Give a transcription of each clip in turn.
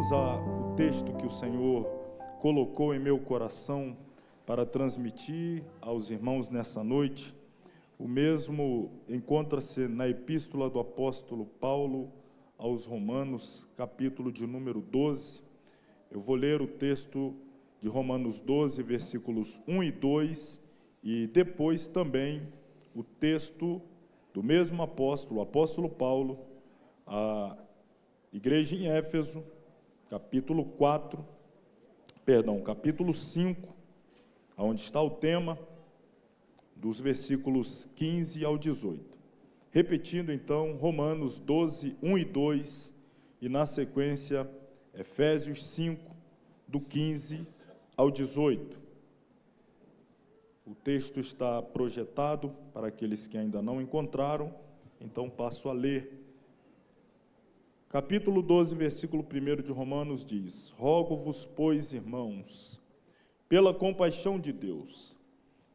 Vamos ao texto que o Senhor colocou em meu coração para transmitir aos irmãos nessa noite. O mesmo encontra-se na epístola do apóstolo Paulo aos Romanos, capítulo de número 12. Eu vou ler o texto de Romanos 12, versículos 1 e 2, e depois também o texto do mesmo apóstolo, o apóstolo Paulo, a igreja em Éfeso, capítulo 5, onde está o tema, dos versículos 15 ao 18. Repetindo então, Romanos 12, 1 e 2, e na sequência, Efésios 5, do 15 ao 18. O texto está projetado para aqueles que ainda não encontraram, então passo a ler. Capítulo 12, versículo 1 de Romanos diz: Rogo-vos, pois, irmãos, pela compaixão de Deus,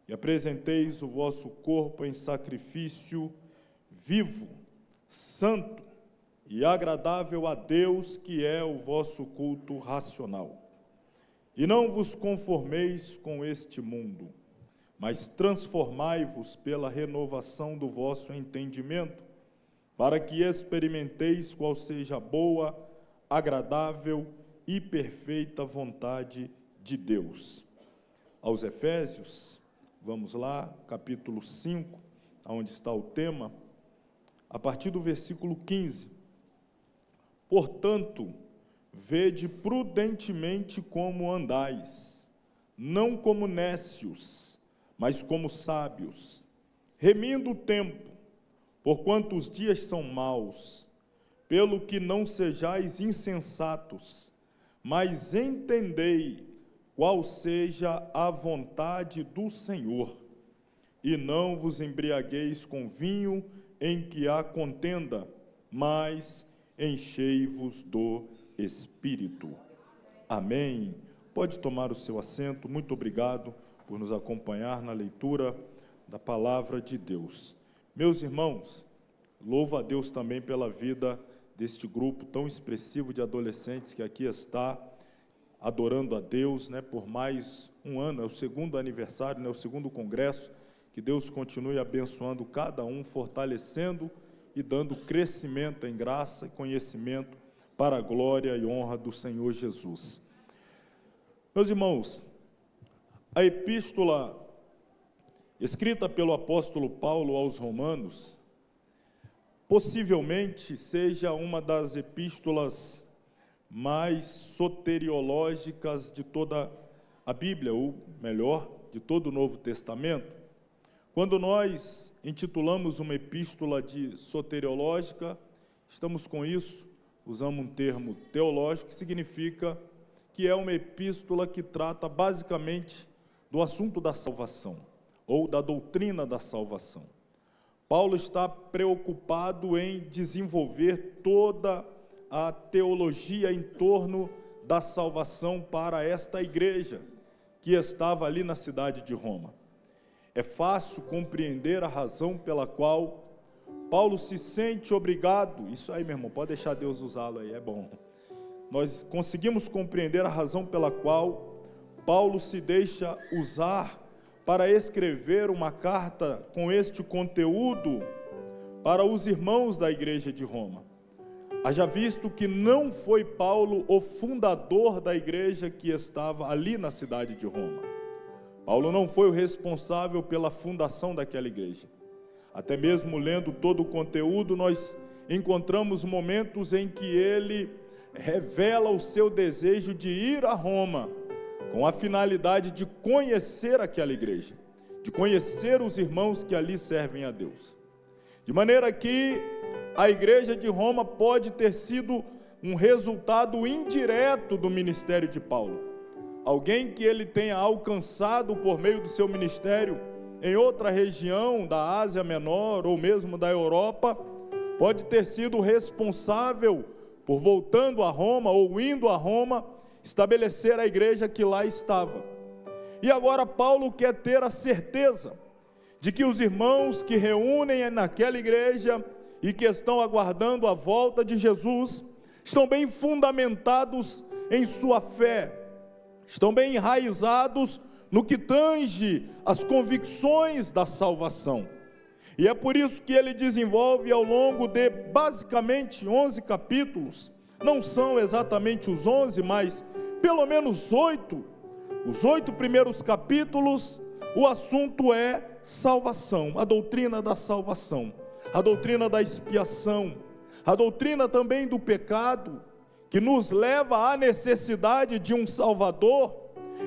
e apresenteis o vosso corpo em sacrifício vivo, santo e agradável a Deus, que é o vosso culto racional. E não vos conformeis com este mundo, mas transformai-vos pela renovação do vosso entendimento, para que experimenteis qual seja a boa, agradável e perfeita vontade de Deus. Aos Efésios, vamos lá, capítulo 5, onde está o tema, a partir do versículo 15. Portanto, vede prudentemente como andais, não como nécios, mas como sábios, remindo o tempo, porquanto os dias são maus, pelo que não sejais insensatos, mas entendei qual seja a vontade do Senhor, e não vos embriagueis com vinho em que há contenda, mas enchei-vos do Espírito. Amém. Pode tomar o seu assento. Muito obrigado por nos acompanhar na leitura da palavra de Deus. Meus irmãos, louvo a Deus também pela vida deste grupo tão expressivo de adolescentes que aqui está, adorando a Deus, por mais um ano, é o segundo aniversário, o segundo congresso. Que Deus continue abençoando cada um, fortalecendo e dando crescimento em graça e conhecimento para a glória e honra do Senhor Jesus. Meus irmãos, a epístola escrita pelo apóstolo Paulo aos Romanos, possivelmente seja uma das epístolas mais soteriológicas de toda a Bíblia, ou melhor, de todo o Novo Testamento. Quando nós intitulamos uma epístola de soteriológica, estamos com isso, usamos um termo teológico, que significa que é uma epístola que trata basicamente do assunto da salvação, ou da doutrina da salvação. Paulo está preocupado em desenvolver toda a teologia em torno da salvação para esta igreja que estava ali na cidade de Roma. É fácil compreender a razão pela qual Paulo se sente obrigado, isso aí, meu irmão, pode deixar Deus usá-lo aí, é bom. Nós conseguimos compreender a razão pela qual Paulo se deixa usar para escrever uma carta com este conteúdo para os irmãos da igreja de Roma. Haja visto que não foi Paulo o fundador da igreja que estava ali na cidade de Roma. Paulo não foi o responsável pela fundação daquela igreja. Até mesmo lendo todo o conteúdo, nós encontramos momentos em que ele revela o seu desejo de ir a Roma, com a finalidade de conhecer aquela igreja, de conhecer os irmãos que ali servem a Deus. De maneira que a igreja de Roma pode ter sido um resultado indireto do ministério de Paulo. Alguém que ele tenha alcançado por meio do seu ministério em outra região da Ásia Menor ou mesmo da Europa, pode ter sido responsável por, voltando a Roma ou indo a Roma, estabelecer a igreja que lá estava. E agora Paulo quer ter a certeza de que os irmãos que reúnem naquela igreja e que estão aguardando a volta de Jesus, estão bem fundamentados em sua fé, estão bem enraizados no que tange as convicções da salvação. E é por isso que ele desenvolve ao longo de basicamente 11 capítulos, não são exatamente os 11, mas pelo menos 8, os 8 primeiros capítulos, o assunto é salvação, a doutrina da salvação, a doutrina da expiação, a doutrina também do pecado, que nos leva à necessidade de um Salvador.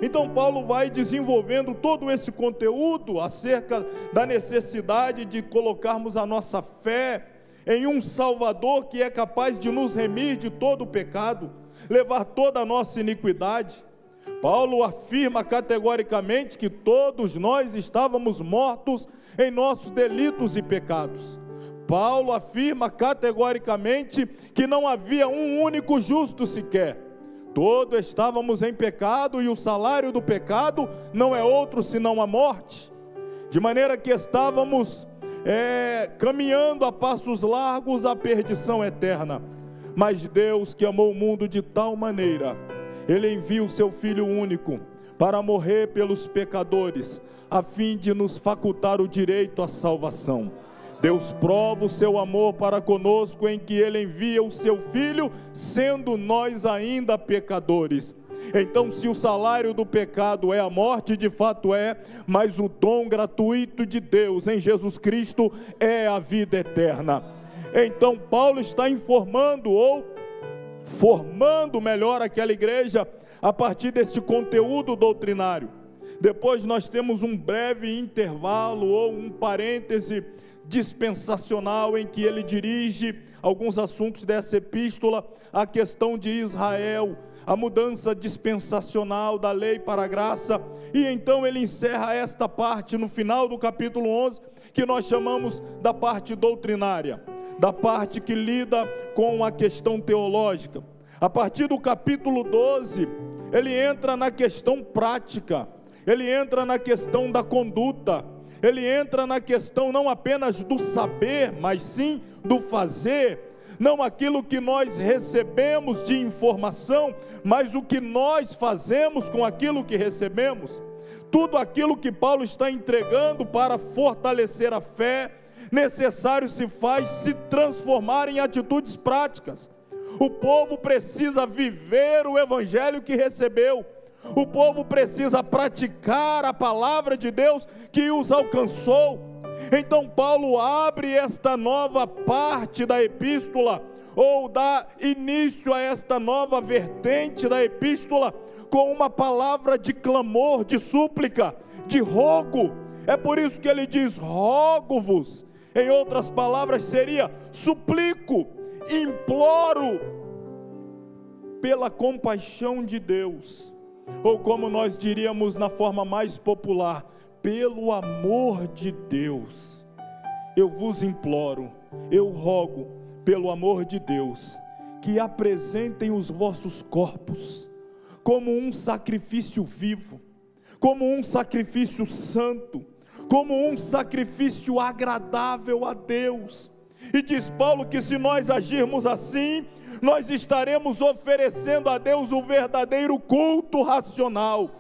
Então Paulo vai desenvolvendo todo esse conteúdo acerca da necessidade de colocarmos a nossa fé em um Salvador que é capaz de nos remir de todo o pecado, levar toda a nossa iniquidade. Paulo afirma categoricamente que todos nós estávamos mortos em nossos delitos e pecados. Paulo afirma categoricamente que não havia um único justo sequer. Todos estávamos em pecado e o salário do pecado não é outro senão a morte. De maneira que estávamos caminhando a passos largos à perdição eterna. Mas Deus, que amou o mundo de tal maneira, Ele envia o seu Filho único para morrer pelos pecadores, a fim de nos facultar o direito à salvação. Deus prova o seu amor para conosco em que Ele envia o seu Filho, sendo nós ainda pecadores. Então, se o salário do pecado é a morte, de fato é, mas o dom gratuito de Deus em Jesus Cristo é a vida eterna. Então, Paulo está informando, ou formando melhor aquela igreja, a partir deste conteúdo doutrinário. Depois nós temos um breve intervalo, ou um parêntese dispensacional, em que ele dirige alguns assuntos dessa epístola, a questão de Israel, a mudança dispensacional da lei para a graça, e então ele encerra esta parte no final do capítulo 11, que nós chamamos da parte doutrinária, da parte que lida com a questão teológica. A partir do capítulo 12, ele entra na questão prática, ele entra na questão da conduta, ele entra na questão não apenas do saber, mas sim do fazer, não aquilo que nós recebemos de informação, mas o que nós fazemos com aquilo que recebemos. Tudo aquilo que Paulo está entregando para fortalecer a fé, necessário se faz se transformar em atitudes práticas. O povo precisa viver o evangelho que recebeu. O povo precisa praticar a palavra de Deus que os alcançou. Então Paulo abre esta nova parte da epístola, ou dá início a esta nova vertente da epístola, com uma palavra de clamor, de súplica, de rogo. É por isso que ele diz: rogo-vos. Em outras palavras seria: suplico, imploro pela compaixão de Deus. Ou como nós diríamos na forma mais popular, pelo amor de Deus, eu vos imploro, eu rogo, pelo amor de Deus, que apresentem os vossos corpos como um sacrifício vivo, como um sacrifício santo, como um sacrifício agradável a Deus. E diz Paulo que se nós agirmos assim, nós estaremos oferecendo a Deus o verdadeiro culto racional.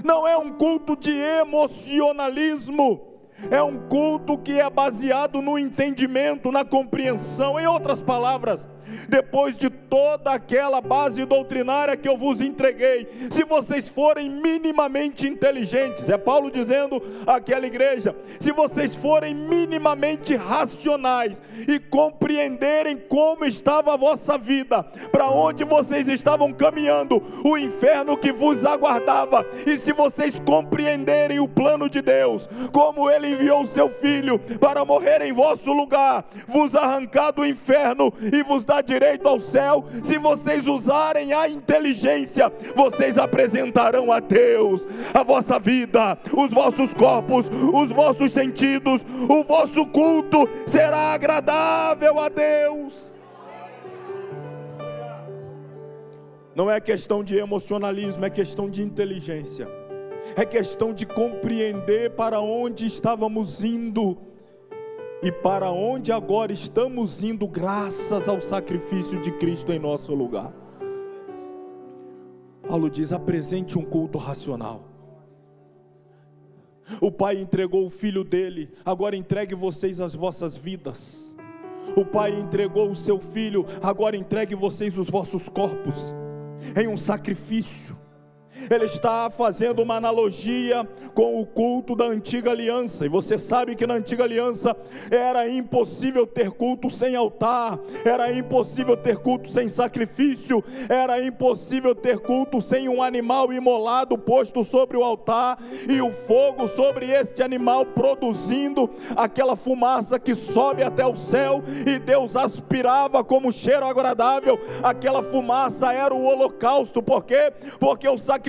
Não é um culto de emocionalismo, é um culto que é baseado no entendimento, na compreensão. Em outras palavras, depois de toda aquela base doutrinária que eu vos entreguei, se vocês forem minimamente inteligentes, é Paulo dizendo àquela igreja, se vocês forem minimamente racionais e compreenderem como estava a vossa vida, para onde vocês estavam caminhando, o inferno que vos aguardava, e se vocês compreenderem o plano de Deus, como Ele enviou o seu Filho para morrer em vosso lugar, vos arrancar do inferno e vos dar direito ao céu, se vocês usarem a inteligência, vocês apresentarão a Deus a vossa vida, os vossos corpos, os vossos sentidos, o vosso culto será agradável a Deus. Não é questão de emocionalismo, é questão de inteligência, é questão de compreender para onde estávamos indo, e para onde agora estamos indo graças ao sacrifício de Cristo em nosso lugar. Paulo diz: apresente um culto racional. O Pai entregou o Filho dele, agora entregue vocês as vossas vidas. O Pai entregou o seu Filho, agora entregue vocês os vossos corpos em um sacrifício. Ele está fazendo uma analogia com o culto da antiga aliança, e você sabe que na antiga aliança era impossível ter culto sem altar, era impossível ter culto sem sacrifício, era impossível ter culto sem um animal imolado posto sobre o altar, e o fogo sobre este animal produzindo aquela fumaça que sobe até o céu, e Deus aspirava como cheiro agradável. Aquela fumaça era o holocausto. Por quê? Porque o sacrifício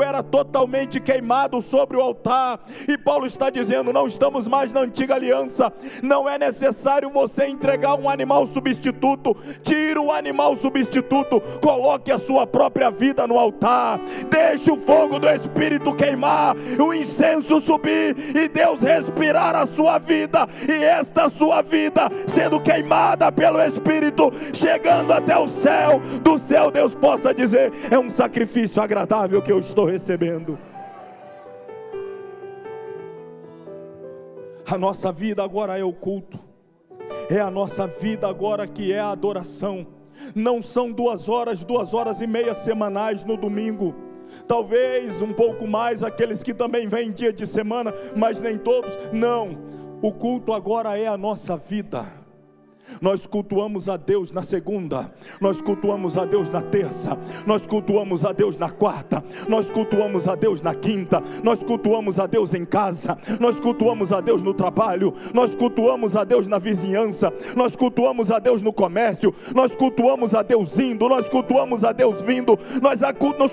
era totalmente queimado sobre o altar. E Paulo está dizendo: não estamos mais na antiga aliança, não é necessário você entregar um animal substituto. Tira o animal substituto, coloque a sua própria vida no altar, deixe o fogo do Espírito queimar, o incenso subir e Deus respirar a sua vida, e esta sua vida sendo queimada pelo Espírito, chegando até o céu. Do céu Deus possa dizer: é um sacrifício agradável que eu estou recebendo. A nossa vida agora é o culto, é a nossa vida agora que é a adoração. Não são 2 horas e meia semanais no domingo, talvez um pouco mais aqueles que também vêm dia de semana, mas nem todos. Não, o culto agora é a nossa vida. Nós cultuamos a Deus na segunda, nós cultuamos a Deus na terça, nós cultuamos a Deus na quarta, nós cultuamos a Deus na quinta, nós cultuamos a Deus em casa, nós cultuamos a Deus no trabalho, nós cultuamos a Deus na vizinhança, nós cultuamos a Deus no comércio, nós cultuamos a Deus indo, nós cultuamos a Deus vindo, nós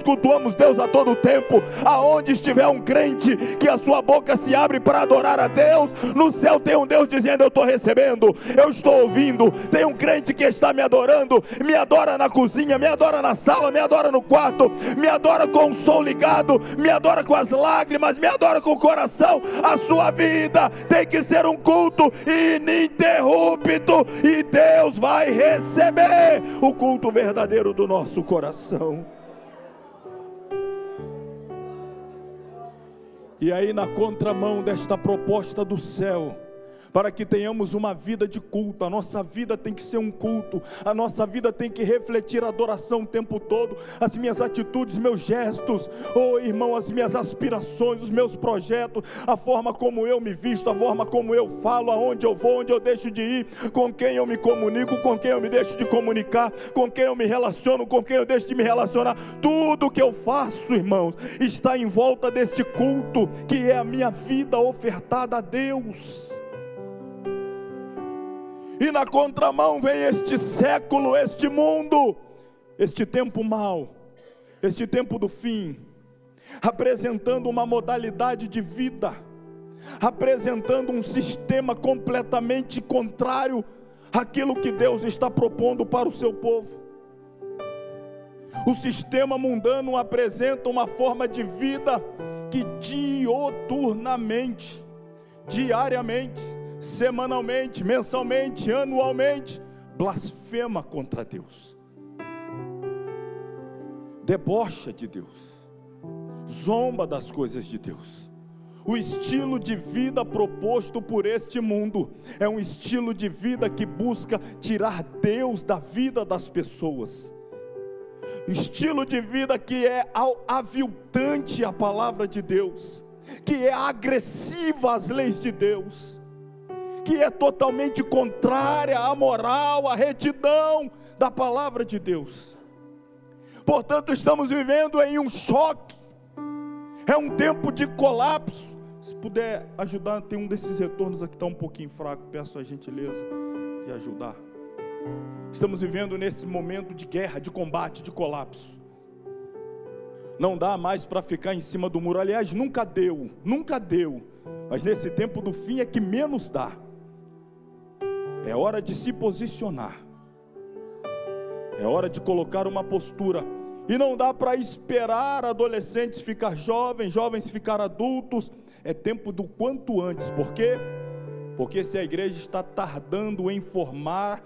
cultuamos Deus a todo tempo. Aonde estiver um crente que a sua boca se abre para adorar a Deus, no céu tem um Deus dizendo: eu estou recebendo, eu estou ouvindo. Tem um crente que está me adorando, me adora na cozinha, me adora na sala, me adora no quarto, me adora com o som ligado, me adora com as lágrimas, me adora com o coração. A sua vida tem que ser um culto ininterrupto, e Deus vai receber o culto verdadeiro do nosso coração. E aí, na contramão desta proposta do céu, para que tenhamos uma vida de culto, a nossa vida tem que ser um culto, a nossa vida tem que refletir a adoração o tempo todo. As minhas atitudes, meus gestos, oh irmão, as minhas aspirações, os meus projetos, a forma como eu me visto, a forma como eu falo, aonde eu vou, onde eu deixo de ir, com quem eu me comunico, com quem eu me deixo de comunicar, com quem eu me relaciono, com quem eu deixo de me relacionar, tudo que eu faço, irmãos, está em volta deste culto, que é a minha vida ofertada a Deus. E na contramão vem este século, este mundo, este tempo mau, este tempo do fim, apresentando uma modalidade de vida, apresentando um sistema completamente contrário àquilo que Deus está propondo para o seu povo. O sistema mundano apresenta uma forma de vida que dioturnamente, diariamente, semanalmente, mensalmente, anualmente, blasfema contra Deus, debocha de Deus, zomba das coisas de Deus. O estilo de vida proposto por este mundo é um estilo de vida que busca tirar Deus da vida das pessoas, um estilo de vida que é aviltante à palavra de Deus, que é agressiva às leis de Deus, que é totalmente contrária à moral, à retidão da palavra de Deus. Portanto, estamos vivendo em um choque, é um tempo de colapso. Se puder ajudar, tem um desses retornos aqui que está um pouquinho fraco, peço a gentileza de ajudar. Estamos vivendo nesse momento de guerra, de combate, de colapso. Não dá mais para ficar em cima do muro, aliás, nunca deu, mas nesse tempo do fim é que menos dá. É hora de se posicionar, é hora de colocar uma postura, e não dá para esperar adolescentes ficar jovens, jovens ficar adultos. É tempo do quanto antes, porque Porque se a igreja está tardando em formar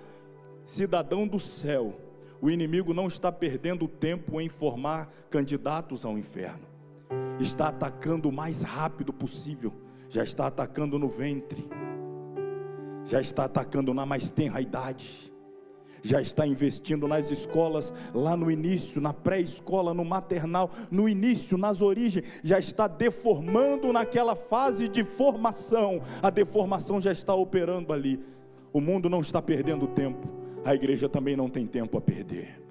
cidadão do céu, o inimigo não está perdendo tempo em formar candidatos ao inferno. Está atacando o mais rápido possível. Já está atacando no ventre, já está atacando na mais tenra idade, já está investindo nas escolas, lá no início, na pré-escola, no maternal, no início, nas origens, já está deformando naquela fase de formação, a deformação já está operando ali. O mundo não está perdendo tempo, a igreja também não tem tempo a perder.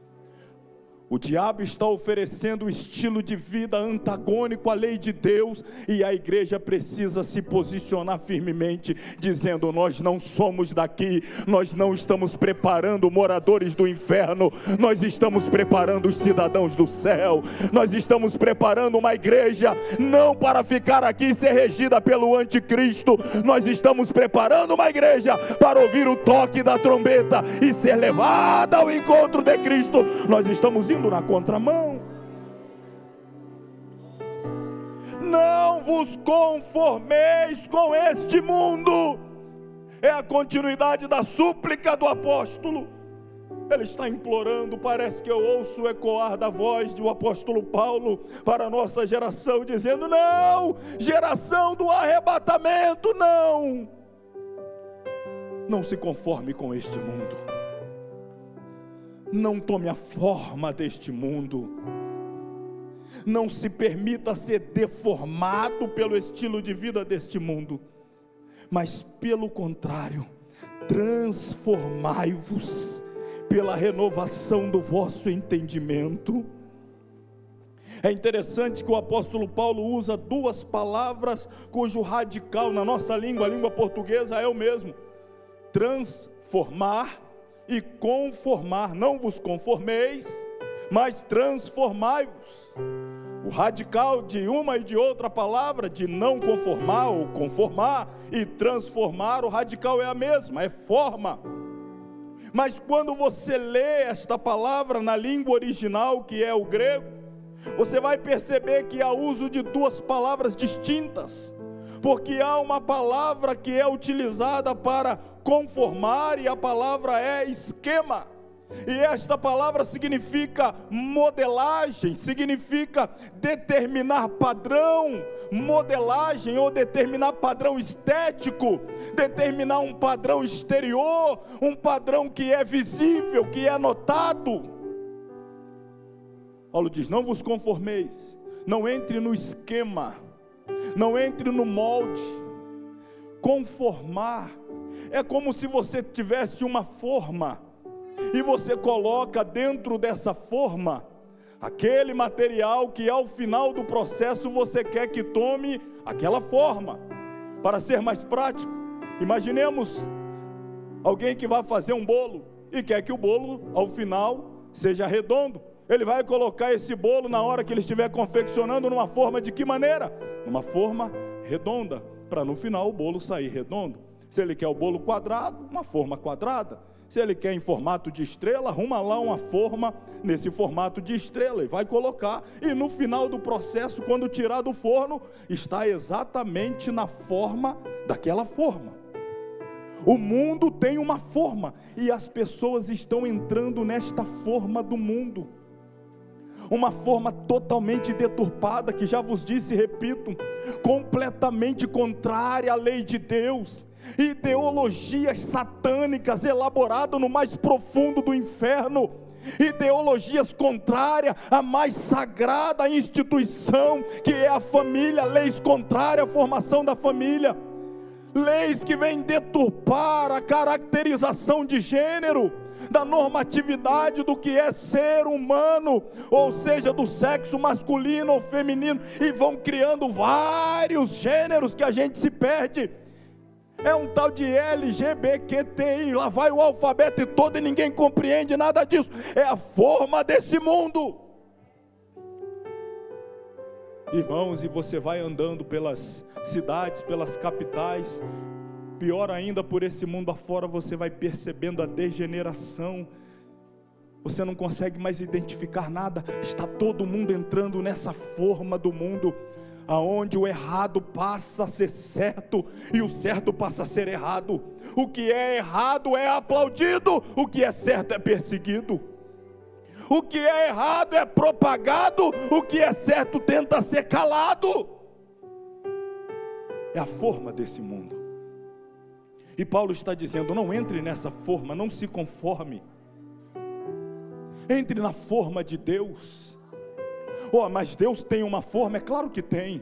O diabo está oferecendo um estilo de vida antagônico à lei de Deus, e a igreja precisa se posicionar firmemente, dizendo: nós não somos daqui, nós não estamos preparando moradores do inferno, nós estamos preparando os cidadãos do céu, nós estamos preparando uma igreja, não para ficar aqui e ser regida pelo anticristo, nós estamos preparando uma igreja para ouvir o toque da trombeta e ser levada ao encontro de Cristo. Nós estamos indo na contramão. Não vos conformeis com este mundo, é a continuidade da súplica do apóstolo. Ele está implorando, parece que eu ouço ecoar da voz do apóstolo Paulo para a nossa geração, dizendo: não, geração do arrebatamento, não se conforme com este mundo. Não tome a forma deste mundo, não se permita ser deformado pelo estilo de vida deste mundo, mas pelo contrário, transformai-vos pela renovação do vosso entendimento. É interessante que o apóstolo Paulo usa duas palavras cujo radical na nossa língua, a língua portuguesa, é o mesmo: transformar e conformar. Não vos conformeis, mas transformai-vos. O radical de uma e de outra palavra, de não conformar ou conformar e transformar, o radical é a mesma, é forma. Mas quando você lê esta palavra na língua original, que é o grego, você vai perceber que há uso de duas palavras distintas, porque há uma palavra que é utilizada para conformar, e a palavra é esquema, e esta palavra significa modelagem, significa determinar padrão, modelagem ou determinar padrão estético, determinar um padrão exterior, um padrão que é visível, que é notado. Paulo diz: não vos conformeis, não entre no esquema, não entre no molde. Conformar é como se você tivesse uma forma e você coloca dentro dessa forma aquele material que ao final do processo você quer que tome aquela forma. Para ser mais prático, imaginemos alguém que vai fazer um bolo e quer que o bolo ao final seja redondo. Ele vai colocar esse bolo, na hora que ele estiver confeccionando, numa forma de que maneira? Numa forma redonda, para no final o bolo sair redondo. Se ele quer o bolo quadrado, uma forma quadrada. Se ele quer em formato de estrela, arruma lá uma forma nesse formato de estrela e vai colocar, e no final do processo, quando tirar do forno, está exatamente na forma daquela forma. O mundo tem uma forma, e as pessoas estão entrando nesta forma do mundo, uma forma totalmente deturpada, que já vos disse e repito, completamente contrária à lei de Deus, ideologias satânicas elaboradas no mais profundo do inferno, ideologias contrárias à mais sagrada instituição que é a família, leis contrárias à formação da família, leis que vêm deturpar a caracterização de gênero, da normatividade do que é ser humano, ou seja, do sexo masculino ou feminino, e vão criando vários gêneros que a gente se perde. É um tal de LGBTQI, lá vai o alfabeto todo e ninguém compreende nada disso. É a forma desse mundo. Irmãos, e você vai andando pelas cidades, pelas capitais, pior ainda, por esse mundo afora, você vai percebendo a degeneração. Você não consegue mais identificar nada, está todo mundo entrando nessa forma do mundo. aonde o errado passa a ser certo e o certo passa a ser errado. O que é errado é aplaudido, o que é certo é perseguido. O que é errado é propagado, o que é certo tenta ser calado. É a forma desse mundo. E Paulo está dizendo: não entre nessa forma, não se conforme. Entre na forma de Deus. Oh, mas Deus tem uma forma? É claro que tem,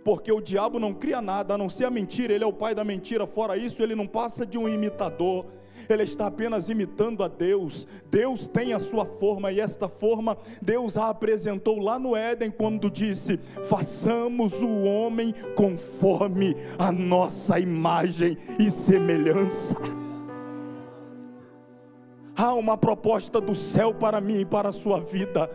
porque o diabo não cria nada, a não ser a mentira. Ele é o pai da mentira. Fora isso, ele não passa de um imitador. Ele está apenas imitando a Deus. Deus tem a sua forma, e esta forma Deus a apresentou lá no Éden, quando disse: façamos o homem conforme a nossa imagem e semelhança. Há uma proposta do céu para mim e para a sua vida.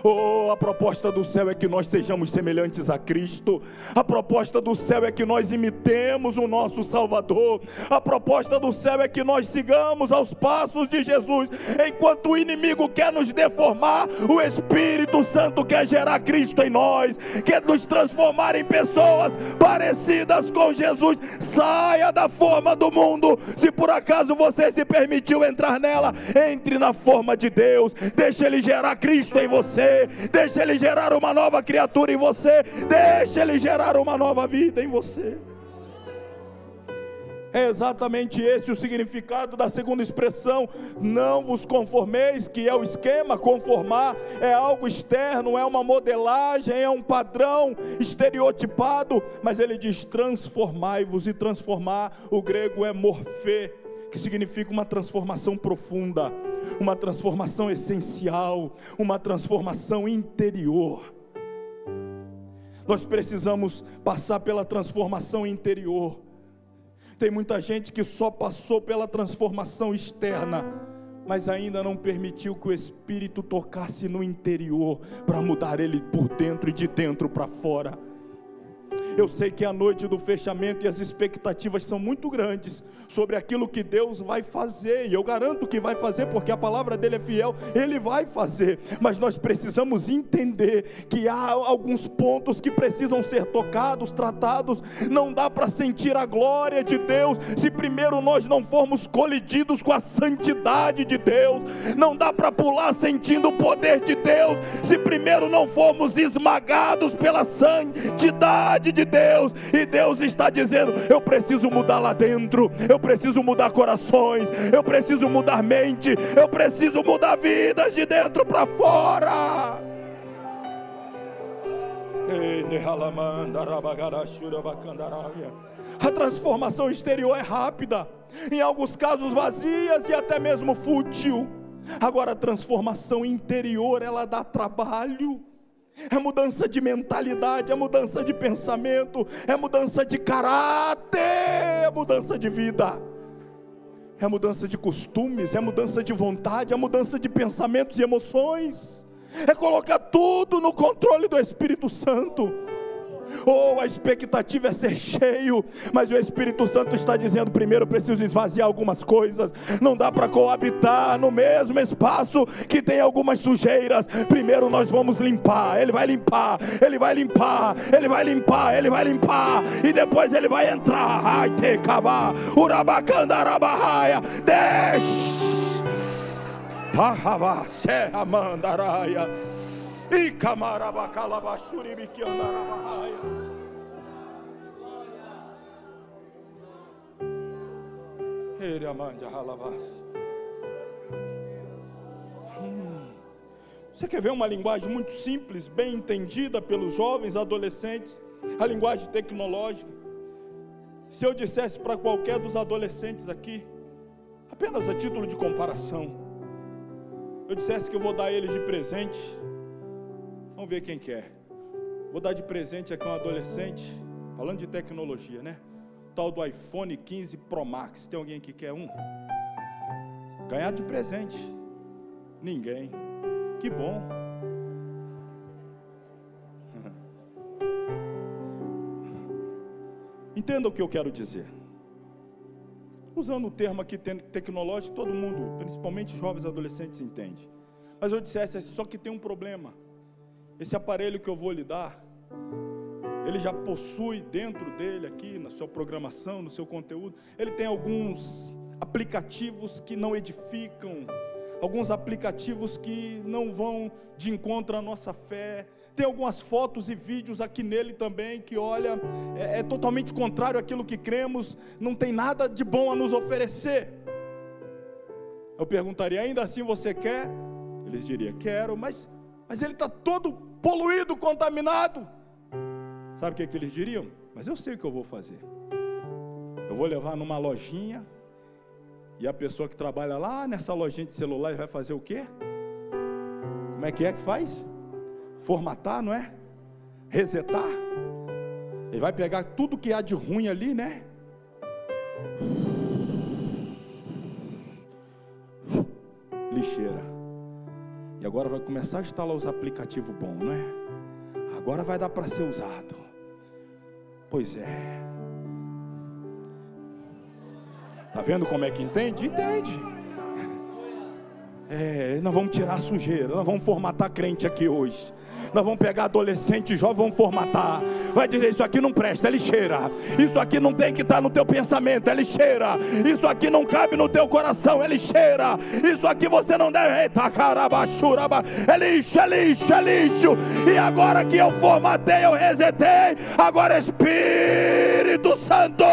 Oh, a proposta do céu é que nós sejamos semelhantes a Cristo. A proposta do céu é que nós imitemos o nosso Salvador. A proposta do céu é que nós sigamos aos passos de Jesus. Enquanto o inimigo quer nos deformar, o Espírito Santo quer gerar Cristo em nós, quer nos transformar em pessoas parecidas com Jesus. Saia da forma do mundo. Se por acaso você se permitiu entrar nela, entre na forma de Deus. Deixa Ele gerar Cristo em você. Deixa Ele gerar uma nova criatura em você. Deixa Ele gerar uma nova vida em você. É exatamente esse o significado da segunda expressão: não vos conformeis, que é o esquema. Conformar é algo externo, é uma modelagem, é um padrão estereotipado, mas ele diz: transformai-vos. E transformar, o grego é morfê, que significa uma transformação profunda, uma transformação essencial, uma transformação interior. Nós precisamos passar pela transformação interior. Tem muita gente que só passou pela transformação externa, mas ainda não permitiu que o Espírito tocasse no interior, para mudar ele por dentro e de dentro para fora. Eu sei que a noite do fechamento e as expectativas são muito grandes sobre aquilo que Deus vai fazer, e eu garanto que vai fazer, porque a palavra dele é fiel. Ele vai fazer, mas nós precisamos entender que há alguns pontos que precisam ser tocados, tratados. Não dá para sentir a glória de Deus se primeiro nós não formos colididos com a santidade de Deus. Não dá para pular sentindo o poder de Deus se primeiro não formos esmagados pela santidade de Deus. E Deus está dizendo: eu preciso mudar lá dentro, eu preciso mudar corações, eu preciso mudar mente, eu preciso mudar vidas de dentro para fora. A transformação exterior é rápida, em alguns casos vazias e até mesmo fútil. Agora a transformação interior, ela dá trabalho. É mudança de mentalidade, é mudança de pensamento, é mudança de caráter, é mudança de vida, é mudança de costumes, é mudança de vontade, é mudança de pensamentos e emoções. É colocar tudo no controle do Espírito Santo. A expectativa é ser cheio, mas o Espírito Santo está dizendo: primeiro eu preciso esvaziar algumas coisas. Não dá para coabitar no mesmo espaço que tem algumas sujeiras. Primeiro nós vamos limpar. Ele vai limpar, Ele vai limpar, Ele vai limpar, Ele vai limpar, e depois Ele vai entrar. Ai te cavá, urabacandarabahaya, desce, tahava, serra mandaraia. E camarabacalabachuribique andarabahaya. Ele amanda halavas. Você quer ver uma linguagem muito simples, bem entendida pelos jovens, adolescentes? A linguagem tecnológica. Se eu dissesse para qualquer dos adolescentes aqui, apenas a título de comparação, eu dissesse que eu vou dar a eles de presente, vamos ver quem quer. Vou dar de presente aqui a um adolescente, falando de tecnologia, né? O tal do iPhone 15 Pro Max. Tem alguém que quer um? Ganhar de presente? Ninguém. Que bom. Entenda o que eu quero dizer. Usando o termo aqui tecnológico, todo mundo, principalmente jovens adolescentes, entende. Mas eu dissesse assim: só que tem um problema. Esse aparelho que eu vou lhe dar, ele já possui dentro dele aqui, na sua programação, no seu conteúdo, ele tem alguns aplicativos que não edificam, alguns aplicativos que não vão de encontro à nossa fé. Tem algumas fotos e vídeos aqui nele também que, olha, é totalmente contrário àquilo que cremos, não tem nada de bom a nos oferecer. Eu perguntaria, ainda assim você quer? Eles diriam, quero, mas ele está todo poluído, contaminado. Sabe o que eles diriam? Mas eu sei o que eu vou fazer. Eu vou levar numa lojinha, e a pessoa que trabalha lá nessa lojinha de celular vai fazer o quê? Como é que faz? Formatar, não é? Resetar. Ele vai pegar tudo que há de ruim ali, né? Lixeira. E agora vai começar a instalar os aplicativos bons, não é? Agora vai dar para ser usado. Pois é. Está vendo como é que entende? Entende. Nós vamos tirar a sujeira, nós vamos formatar crente aqui hoje. Nós vamos pegar adolescente e jovem, vamos formatar. Vai dizer, isso aqui não presta, é lixeira. Isso aqui não tem que estar no teu pensamento, é lixeira. Isso aqui não cabe no teu coração, é lixeira. Isso aqui você não deve, eita carabachuraba, é lixo, é lixo, é lixo. E agora que eu formatei, eu resetei, agora Espírito Santo,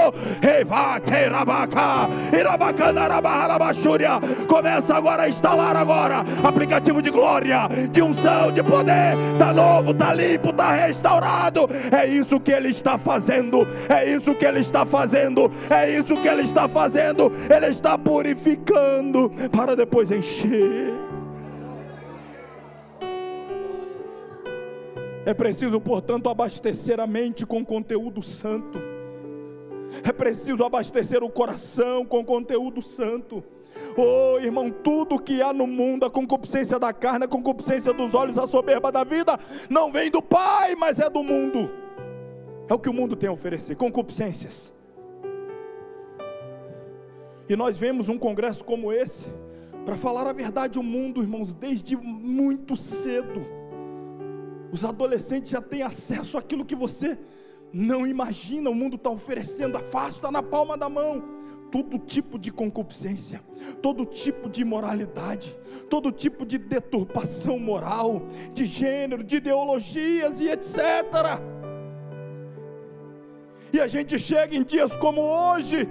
começa agora a instalar agora aplicativo de glória, de unção, de poder. Está novo, está limpo, está restaurado. É isso que Ele está fazendo. É isso que Ele está fazendo. É isso que Ele está fazendo. Ele está purificando para depois encher. É preciso, portanto, abastecer a mente com conteúdo santo. É preciso abastecer o coração com conteúdo santo. Oh, irmão, tudo que há no mundo, a concupiscência da carne, a concupiscência dos olhos, a soberba da vida, não vem do Pai, mas é do mundo. É o que o mundo tem a oferecer, concupiscências. E nós vemos um congresso como esse, para falar a verdade ao mundo, irmãos, desde muito cedo. Os adolescentes já têm acesso àquilo que você não imagina, o mundo está oferecendo, fácil, está na palma da mão. Todo tipo de concupiscência, todo tipo de imoralidade, todo tipo de deturpação moral, de gênero, de ideologias e etc. E a gente chega em dias como hoje,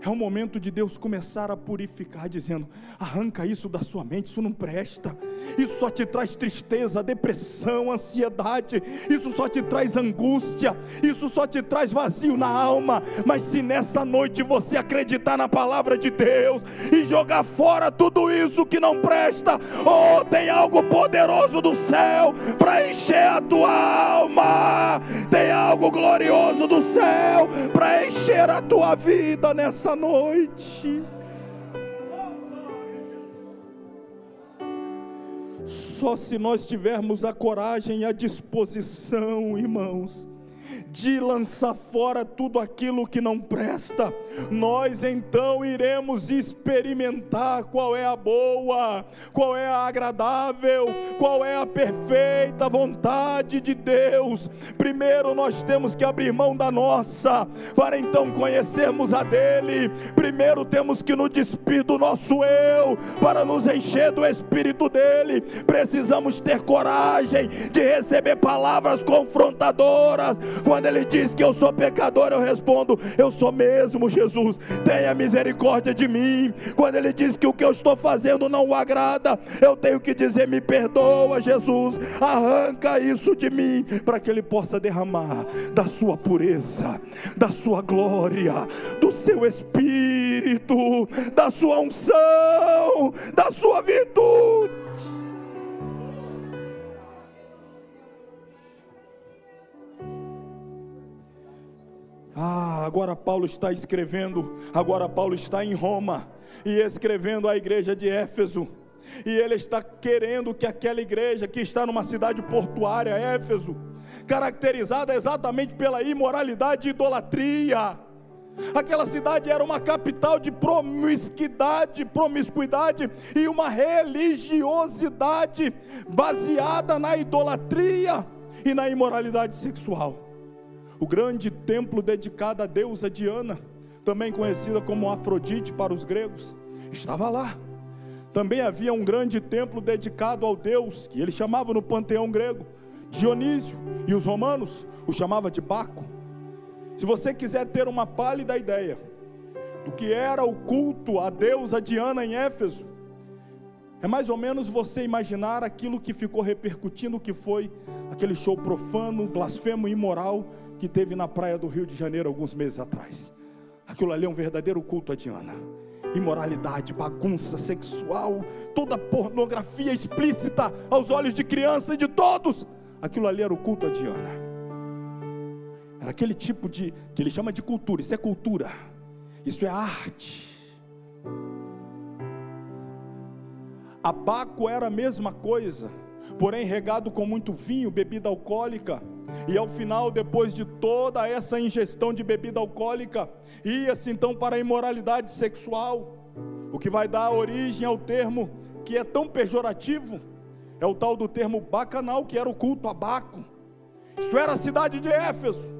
é o momento de Deus começar a purificar, dizendo, arranca isso da sua mente, isso não presta, isso só te traz tristeza, depressão, ansiedade, isso só te traz angústia, isso só te traz vazio na alma. Mas se nessa noite você acreditar na palavra de Deus, e jogar fora tudo isso que não presta, oh, tem algo poderoso do céu, para encher a tua alma, tem algo glorioso do céu, para encher a tua vida nessa noite. Só se nós tivermos a coragem e a disposição, irmãos, de lançar fora tudo aquilo que não presta, nós então iremos experimentar qual é a boa, qual é a agradável, qual é a perfeita vontade de Deus. Primeiro nós temos que abrir mão da nossa, para então conhecermos a dele. Primeiro temos que nos despir do nosso eu, para nos encher do Espírito dele. Precisamos ter coragem de receber palavras confrontadoras. Quando ele diz que eu sou pecador, eu respondo, eu sou mesmo, Jesus, tenha misericórdia de mim. Quando ele diz que o que eu estou fazendo não o agrada, eu tenho que dizer, me perdoa, Jesus, arranca isso de mim, para que ele possa derramar da sua pureza, da sua glória, do seu Espírito, da sua unção, da sua virtude. Agora Paulo está escrevendo, agora Paulo está em Roma, e escrevendo à igreja de Éfeso, e ele está querendo que aquela igreja que está numa cidade portuária, Éfeso, caracterizada exatamente pela imoralidade e idolatria, aquela cidade era uma capital de promiscuidade e uma religiosidade baseada na idolatria e na imoralidade sexual. o grande templo dedicado à deusa Diana, também conhecida como Afrodite para os gregos, estava lá. Também havia um grande templo dedicado ao deus, que eles chamavam no panteão grego, Dionísio, e os romanos o chamavam de Baco. Se você quiser ter uma pálida ideia do que era o culto à deusa Diana em Éfeso, é mais ou menos você imaginar aquilo que ficou repercutindo, que foi aquele show profano, blasfemo e imoral que teve na praia do Rio de Janeiro alguns meses atrás. Aquilo ali é um verdadeiro culto a Diana. Imoralidade, bagunça sexual, toda pornografia explícita aos olhos de criança e de todos. Aquilo ali era o culto a Diana. Era aquele tipo que ele chama de cultura. Isso é cultura, isso é arte. A Baco era a mesma coisa, porém regado com muito vinho, bebida alcoólica. E ao final, depois de toda essa ingestão de bebida alcoólica, ia-se então para a imoralidade sexual, o que vai dar origem ao termo que é tão pejorativo, é o tal do termo bacanal, que era o culto a Baco. Isso era a cidade de Éfeso.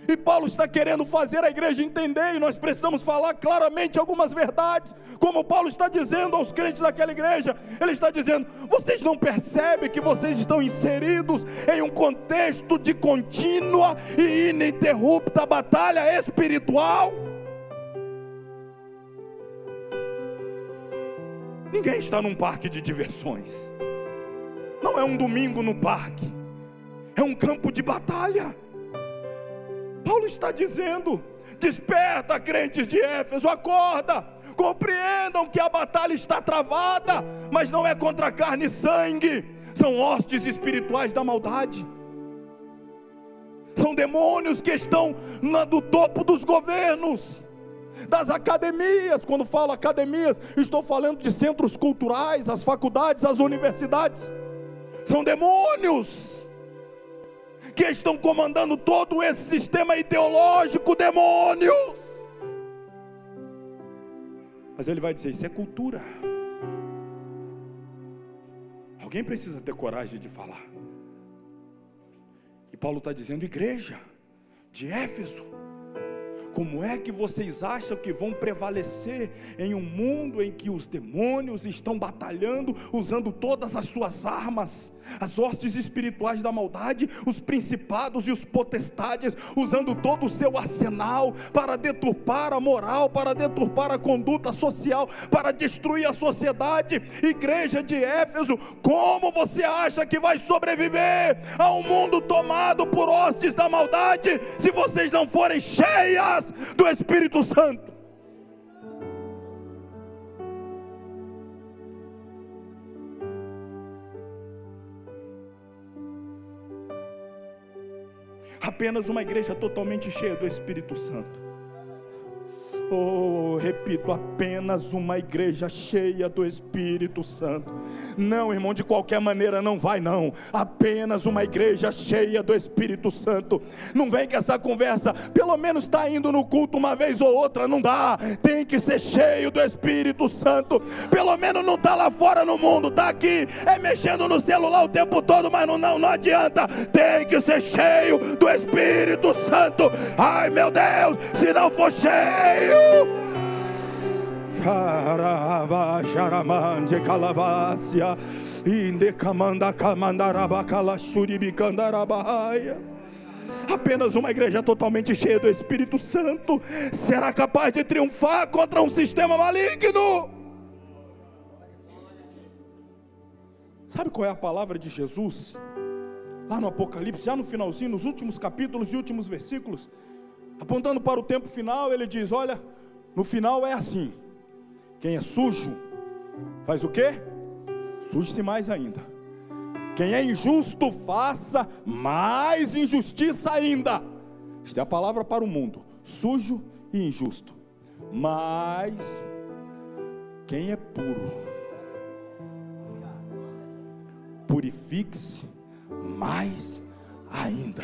E Paulo está querendo fazer a igreja entender, e nós precisamos falar claramente algumas verdades, como Paulo está dizendo aos crentes daquela igreja. Ele está dizendo: vocês não percebem que vocês estão inseridos em um contexto de contínua e ininterrupta batalha espiritual? Ninguém está num parque de diversões, não é um domingo no parque, é um campo de batalha. Paulo está dizendo: desperta, crentes de Éfeso, acorda, compreendam que a batalha está travada, mas não é contra carne e sangue, são hostes espirituais da maldade, são demônios que estão no topo dos governos, das academias. Quando falo academias, estou falando de centros culturais, as faculdades, as universidades. São demônios que estão comandando todo esse sistema ideológico, demônios. Mas ele vai dizer: isso é cultura. Alguém precisa ter coragem de falar. E Paulo está dizendo: igreja de Éfeso, como é que vocês acham que vão prevalecer em um mundo em que os demônios estão batalhando, usando todas as suas armas, as hostes espirituais da maldade, os principados e os potestades, usando todo o seu arsenal para deturpar a moral, para deturpar a conduta social, para destruir a sociedade? Igreja de Éfeso, como você acha que vai sobreviver a um mundo tomado por hostes da maldade, se vocês não forem cheias do Espírito Santo? Apenas uma igreja totalmente cheia do Espírito Santo. Oh, repito, apenas uma igreja cheia do Espírito Santo. Não, irmão, de qualquer maneira não vai não. Apenas uma igreja cheia do Espírito Santo. Não vem com essa conversa, pelo menos está indo no culto uma vez ou outra. Não dá, tem que ser cheio do Espírito Santo. Pelo menos não está lá fora no mundo, está aqui, mexendo no celular o tempo todo, mas não adianta. Tem que ser cheio do Espírito Santo. Ai meu Deus, se não for cheio, apenas uma igreja totalmente cheia do Espírito Santo será capaz de triunfar contra um sistema maligno. Sabe qual é a palavra de Jesus? Lá no Apocalipse, já no finalzinho, nos últimos capítulos e últimos versículos, apontando para o tempo final, ele diz: olha, no final é assim: quem é sujo, faz o quê? Suje-se mais ainda. Quem é injusto, faça mais injustiça ainda. Esta é a palavra para o mundo: sujo e injusto. Mas quem é puro, purifique-se mais ainda.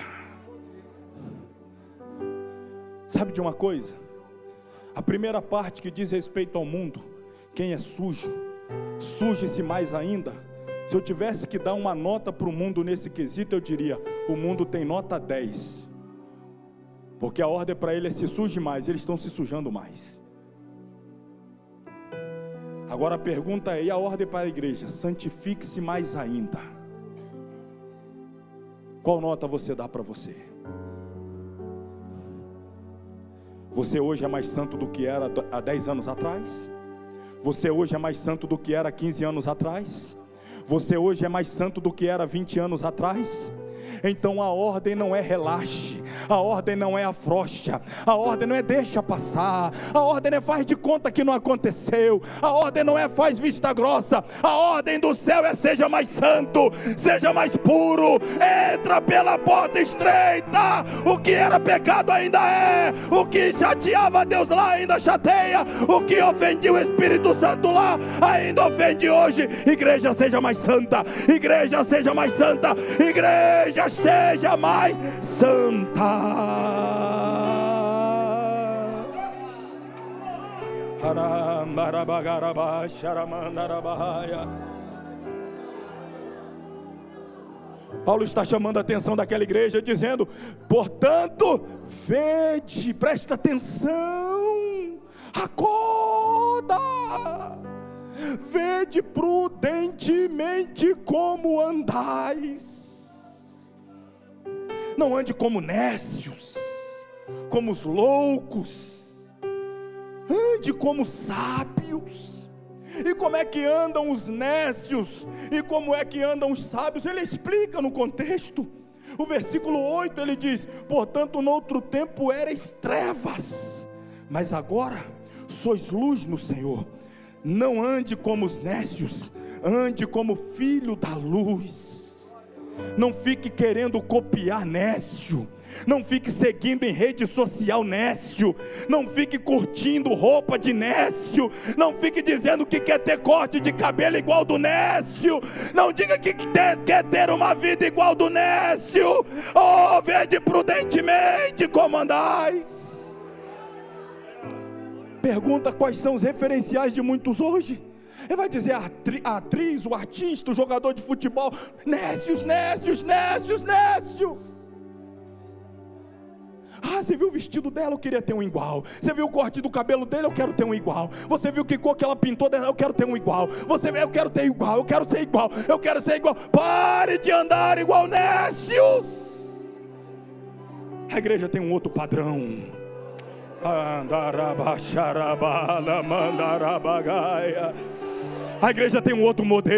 Sabe de uma coisa? A primeira parte que diz respeito ao mundo, quem é sujo, suje-se mais ainda. Se eu tivesse que dar uma nota para o mundo nesse quesito, eu diria: o mundo tem nota 10. Porque a ordem para ele é se suje mais, eles estão se sujando mais. Agora a pergunta é, e a ordem para a igreja? Santifique-se mais ainda. Qual nota você dá para você? Você hoje é mais santo do que era há 10 anos atrás? Você hoje é mais santo do que era há 15 anos atrás? Você hoje é mais santo do que era 20 anos atrás? Então a ordem não é relaxe, a ordem não é afrouxa, a ordem não é deixa passar, a ordem não é faz de conta que não aconteceu, a ordem não é faz vista grossa, a ordem do céu é seja mais santo, seja mais puro, entra pela porta estreita. O que era pecado ainda é, o que chateava Deus lá ainda chateia, o que ofendia o Espírito Santo lá ainda ofende hoje. Igreja seja mais santa, igreja seja mais santa, igreja seja mais santa. Paulo está chamando a atenção daquela igreja, dizendo: portanto, vede, presta atenção, acorda, vede prudentemente como andais. Não ande como nécios, como os loucos, ande como sábios. E como é que andam os nécios? E como é que andam os sábios? Ele explica no contexto. O versículo 8 ele diz: portanto, noutro tempo erais trevas, mas agora sois luz no Senhor. Não ande como os nécios, ande como filho da luz. Não fique querendo copiar nécio, não fique seguindo em rede social nécio, não fique curtindo roupa de nécio, não fique dizendo que quer ter corte de cabelo igual do nécio, não diga que quer ter uma vida igual do nécio. Oh, vede prudentemente como andais. Pergunta quais são os referenciais de muitos hoje. Ele vai dizer a atriz, o artista, o jogador de futebol, nécios, nécios, nécios, nécios. Ah, você viu o vestido dela, eu queria ter um igual. Você viu o corte do cabelo dele, eu quero ter um igual. Você viu que cor que ela pintou dela, eu quero ter um igual. Você viu, eu quero ter igual, eu quero ser igual, eu quero ser igual. Pare de andar igual nécios. A igreja tem um outro padrão. A igreja tem um outro modelo.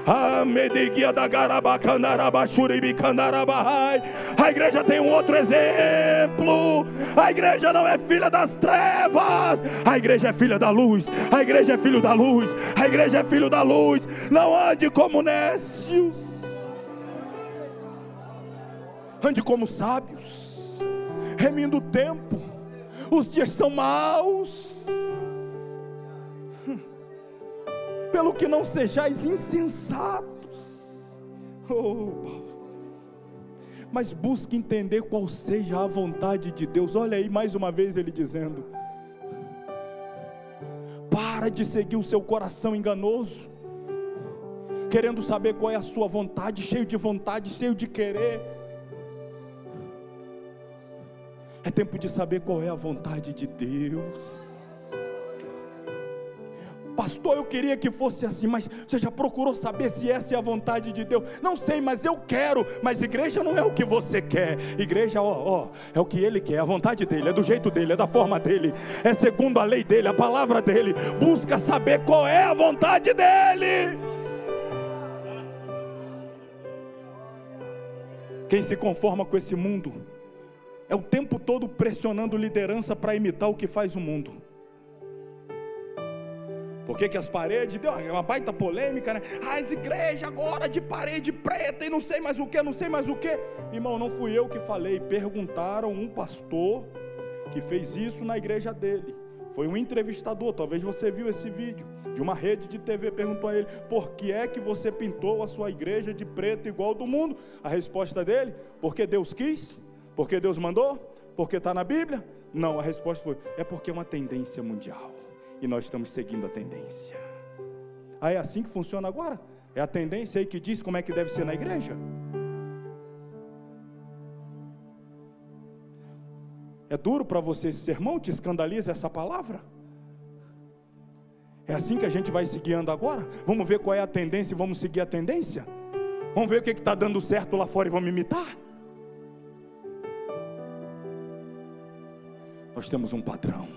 A igreja tem um outro exemplo. A igreja não é filha das trevas, a igreja é filha da luz. A igreja é filho da luz. A igreja é filho da luz. Não ande como nécios, ande como sábios, remindo o tempo. Os dias são maus. Pelo que não sejais insensatos. Mas busque entender qual seja a vontade de Deus. Olha aí mais uma vez ele dizendo: para de seguir o seu coração enganoso, querendo saber qual é a sua vontade, cheio de querer. É tempo de saber qual é a vontade de Deus. Pastor, eu queria que fosse assim, mas você já procurou saber se essa é a vontade de Deus? Não sei, mas eu quero. Mas igreja não é o que você quer. Igreja, é o que Ele quer, a vontade dEle, é do jeito dEle, é da forma dEle, é segundo a lei dEle, a palavra dEle. Busca saber qual é a vontade dEle. Quem se conforma com esse mundo é o tempo todo pressionando liderança para imitar o que faz o mundo. Por que as paredes, deu uma baita polêmica, né? As igrejas agora de parede preta e não sei mais o que, não sei mais o que. Irmão, não fui eu que falei, perguntaram um pastor que fez isso na igreja dele. Foi um entrevistador, talvez você viu esse vídeo, de uma rede de TV, perguntou a ele: por que é que você pintou a sua igreja de preto igual do mundo? A resposta dele: porque Deus quis? Porque Deus mandou? Porque está na Bíblia? Não, a resposta foi: é porque é uma tendência mundial. E nós estamos seguindo a tendência. Ah, é assim que funciona agora? É a tendência aí que diz como é que deve ser na igreja? É duro para você esse sermão? Te escandaliza essa palavra? É assim que a gente vai se guiando agora? Vamos ver qual é a tendência e vamos seguir a tendência? Vamos ver o que está dando certo lá fora e vamos imitar? Nós temos um padrão.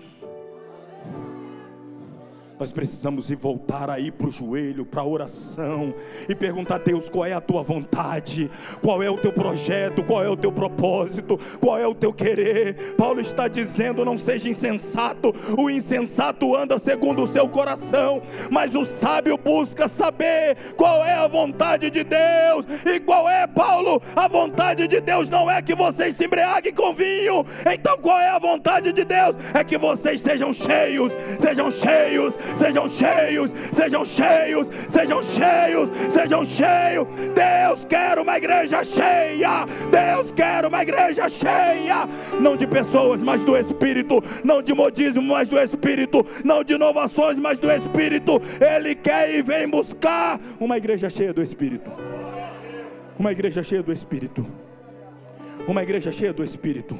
Nós precisamos ir voltar aí para o joelho, para a oração, e perguntar a Deus: qual é a tua vontade, qual é o teu projeto, qual é o teu propósito, qual é o teu querer. Paulo está dizendo: não seja insensato. O insensato anda segundo o seu coração, mas o sábio busca saber qual é a vontade de Deus. E qual é, Paulo? A vontade de Deus não é que vocês se embriaguem com vinho. Então qual é a vontade de Deus? É que vocês sejam cheios, sejam cheios, sejam cheios, sejam cheios, sejam cheios, sejam cheios. Deus quer uma igreja cheia. Deus quer uma igreja cheia, não de pessoas, mas do Espírito. Não de modismo, mas do Espírito. Não de inovações, mas do Espírito. Ele quer e vem buscar uma igreja cheia do Espírito. Uma igreja cheia do Espírito. Uma igreja cheia do Espírito.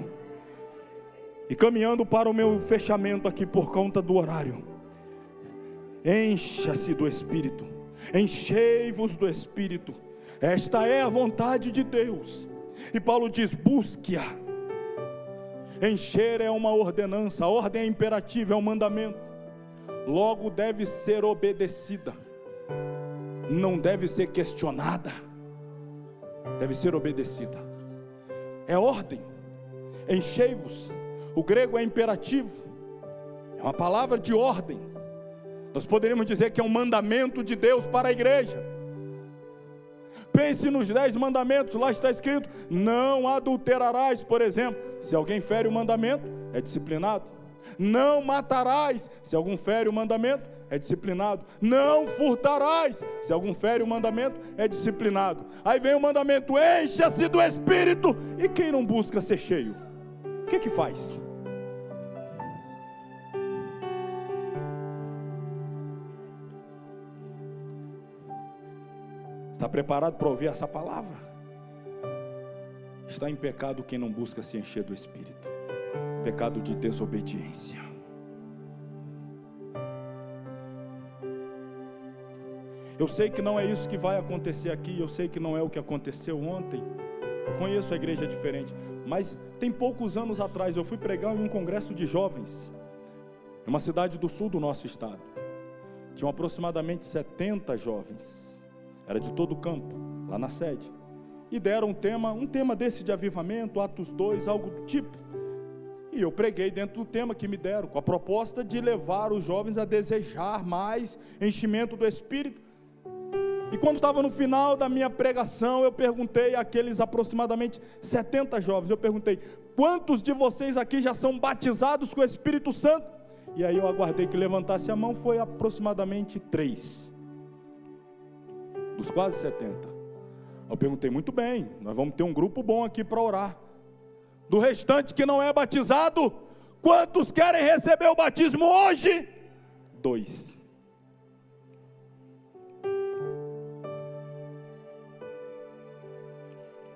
E caminhando para o meu fechamento aqui por conta do horário, encha-se do Espírito, enchei-vos do Espírito. Esta é a vontade de Deus. E Paulo diz: busque-a. Encher é uma ordenança, a ordem é imperativa, é um mandamento. Logo deve ser obedecida, não deve ser questionada, deve ser obedecida. É ordem. Enchei-vos. O grego é imperativo, é uma palavra de ordem. Nós poderíamos dizer que é um mandamento de Deus para a igreja. Pense nos 10 mandamentos, lá está escrito: não adulterarás, por exemplo. Se alguém fere o mandamento, é disciplinado. Não matarás. Se algum fere o mandamento, é disciplinado. Não furtarás. Se algum fere o mandamento, é disciplinado. Aí vem o mandamento: encha-se do Espírito. E quem não busca ser cheio, o que faz? Está preparado para ouvir essa palavra? Está em pecado quem não busca se encher do Espírito. Pecado de desobediência. Eu sei que não é isso que vai acontecer aqui. Eu sei que não é o que aconteceu ontem. Eu conheço a igreja diferente. Mas tem poucos anos atrás eu fui pregar em um congresso de jovens, em uma cidade do sul do nosso estado. Tinham aproximadamente 70 jovens. Era de todo o campo, lá na sede. E deram um tema desse de avivamento, Atos 2, algo do tipo. E eu preguei dentro do tema que me deram, com a proposta de levar os jovens a desejar mais enchimento do Espírito. E quando estava no final da minha pregação, eu perguntei àqueles aproximadamente 70 jovens, eu perguntei: quantos de vocês aqui já são batizados com o Espírito Santo? E aí eu aguardei que levantasse a mão, foi aproximadamente 3. Dos quase 70. Eu perguntei: muito bem, nós vamos ter um grupo bom aqui para orar. Do restante que não é batizado, quantos querem receber o batismo hoje? 2.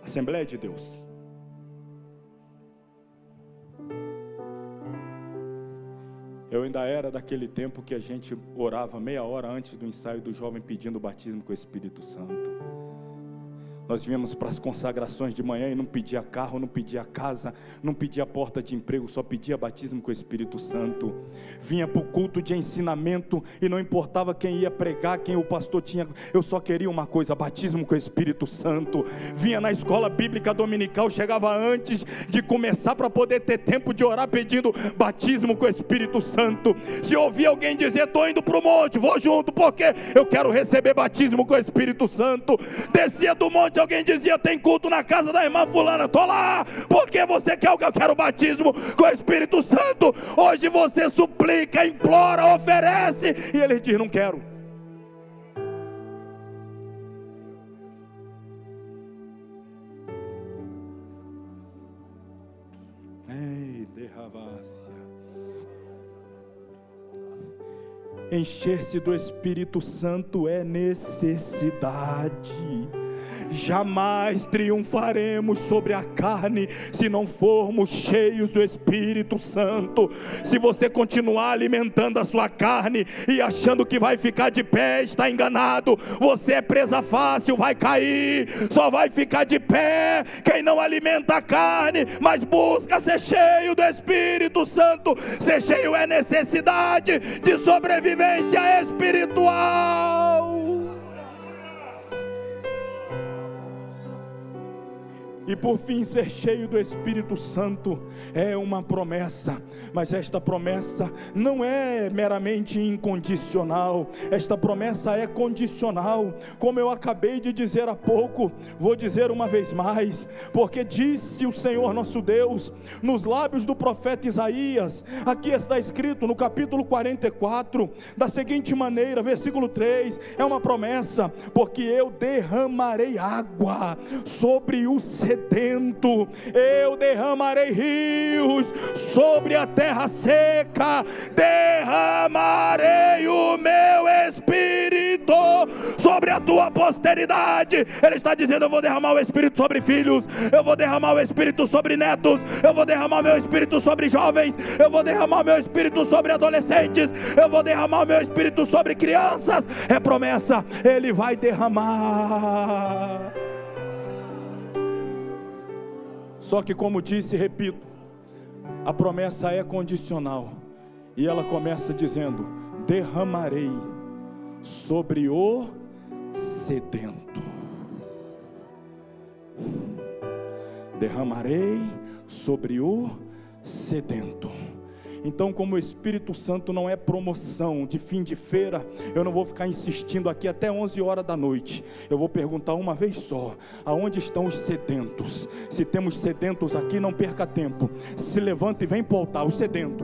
Assembleia de Deus. Eu ainda era daquele tempo que a gente orava meia hora antes do ensaio do jovem pedindo o batismo com o Espírito Santo. Nós viemos para as consagrações de manhã e não pedia carro, não pedia casa, não pedia porta de emprego, só pedia batismo com o Espírito Santo. Vinha para o culto de ensinamento e não importava quem ia pregar, quem o pastor tinha, eu só queria uma coisa: batismo com o Espírito Santo. Vinha na escola bíblica dominical, chegava antes de começar para poder ter tempo de orar pedindo batismo com o Espírito Santo. Se ouvia alguém dizer: estou indo para o monte, vou junto, porque eu quero receber batismo com o Espírito Santo. Descia do monte, alguém dizia: tem culto na casa da irmã fulana, estou lá, porque você quer o que eu quero, batismo com o Espírito Santo. Hoje você suplica, implora, oferece, e ele diz: não quero. Ei, derravácia. Encher-se do Espírito Santo é necessidade. Jamais triunfaremos sobre a carne se não formos cheios do Espírito Santo. Se você continuar alimentando a sua carne e achando que vai ficar de pé, está enganado. Você é presa fácil, vai cair. Só vai ficar de pé quem não alimenta a carne, mas busca ser cheio do Espírito Santo. Ser cheio é necessidade de sobrevivência espiritual. E por fim, ser cheio do Espírito Santo é uma promessa, mas esta promessa não é meramente incondicional, esta promessa é condicional, como eu acabei de dizer há pouco, vou dizer uma vez mais, porque disse o Senhor nosso Deus, nos lábios do profeta Isaías, aqui está escrito no capítulo 44, da seguinte maneira, versículo 3, é uma promessa, porque eu derramarei água sobre o sedento, eu derramarei rios sobre a terra seca, derramarei o meu Espírito sobre a tua posteridade. Ele está dizendo: eu vou derramar o Espírito sobre filhos, eu vou derramar o Espírito sobre netos, eu vou derramar o meu Espírito sobre jovens, eu vou derramar o meu Espírito sobre adolescentes, eu vou derramar o meu Espírito sobre crianças. É promessa, Ele vai derramar. Só que, como disse e repito, a promessa é condicional, e ela começa dizendo: derramarei sobre o sedento. Derramarei sobre o sedento. Então, como o Espírito Santo não é promoção de fim de feira, eu não vou ficar insistindo aqui até 11 horas da noite. Eu vou perguntar uma vez só: aonde estão os sedentos? Se temos sedentos aqui, não perca tempo, se levanta e vem para o altar. O sedento,